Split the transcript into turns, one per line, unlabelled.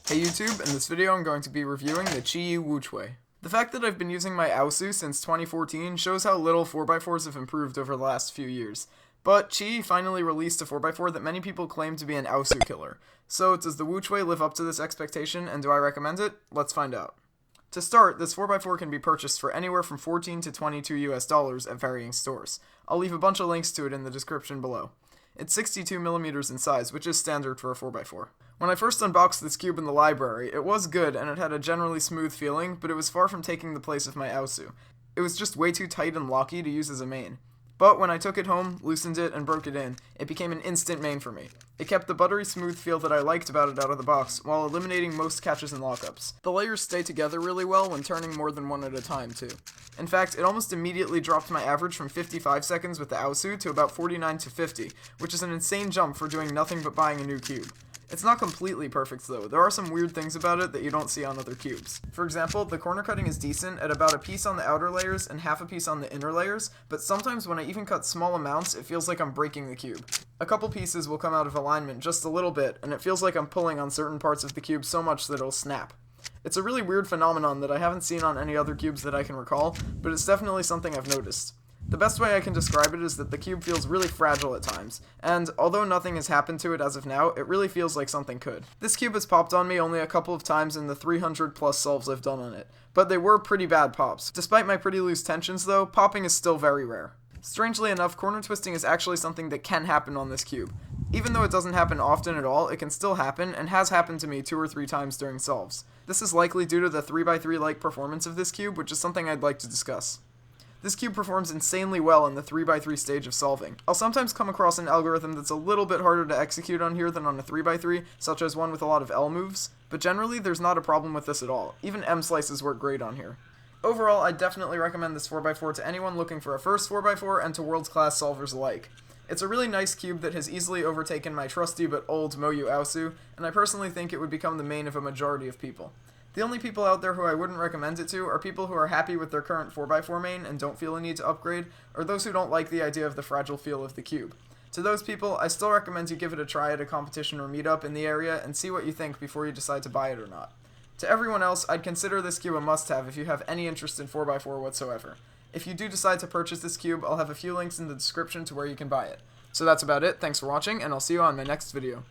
Hey YouTube, in this video I'm going to be reviewing the QiYi WuQue. The fact that I've been using my Aosu since 2014 shows how little 4x4s have improved over the last few years. But QiYi finally released a 4x4 that many people claim to be an Aosu killer. So does the WuQue live up to this expectation, and do I recommend it? Let's find out. To start, this 4x4 can be purchased for anywhere from $14 to $22 US at varying stores. I'll leave a bunch of links to it in the description below. It's 62mm in size, which is standard for a 4x4. When I first unboxed this cube in the library, it was good and it had a generally smooth feeling, but it was far from taking the place of my Aosu. It was just way too tight and locky to use as a main. But when I took it home, loosened it, and broke it in, it became an instant main for me. It kept the buttery smooth feel that I liked about it out of the box, while eliminating most catches and lockups. The layers stay together really well when turning more than one at a time, too. In fact, it almost immediately dropped my average from 55 seconds with the Aosu to about 49 to 50, which is an insane jump for doing nothing but buying a new cube. It's not completely perfect though, there are some weird things about it that you don't see on other cubes. For example, the corner cutting is decent at about a piece on the outer layers and half a piece on the inner layers, but sometimes when I even cut small amounts, it feels like I'm breaking the cube. A couple pieces will come out of alignment just a little bit, and it feels like I'm pulling on certain parts of the cube so much that it'll snap. It's a really weird phenomenon that I haven't seen on any other cubes that I can recall, but it's definitely something I've noticed. The best way I can describe it is that the cube feels really fragile at times, and although nothing has happened to it as of now, it really feels like something could. This cube has popped on me only a couple of times in the 300 plus solves I've done on it, but they were pretty bad pops. Despite my pretty loose tensions though, popping is still very rare. Strangely enough, corner twisting is actually something that can happen on this cube. Even though it doesn't happen often at all, it can still happen, and has happened to me 2 or 3 times during solves. This is likely due to the 3x3-like performance of this cube, which is something I'd like to discuss. This cube performs insanely well in the 3x3 stage of solving. I'll sometimes come across an algorithm that's a little bit harder to execute on here than on a 3x3, such as one with a lot of L moves, but generally there's not a problem with this at all. Even M slices work great on here. Overall, I definitely recommend this 4x4 to anyone looking for a first 4x4 and to world-class solvers alike. It's a really nice cube that has easily overtaken my trusty but old Moyu Aosu, and I personally think it would become the main of a majority of people. The only people out there who I wouldn't recommend it to are people who are happy with their current 4x4 main and don't feel a need to upgrade, or those who don't like the idea of the fragile feel of the cube. To those people, I still recommend you give it a try at a competition or meetup in the area and see what you think before you decide to buy it or not. To everyone else, I'd consider this cube a must-have if you have any interest in 4x4 whatsoever. If you do decide to purchase this cube, I'll have a few links in the description to where you can buy it. So that's about it, thanks for watching, and I'll see you on my next video.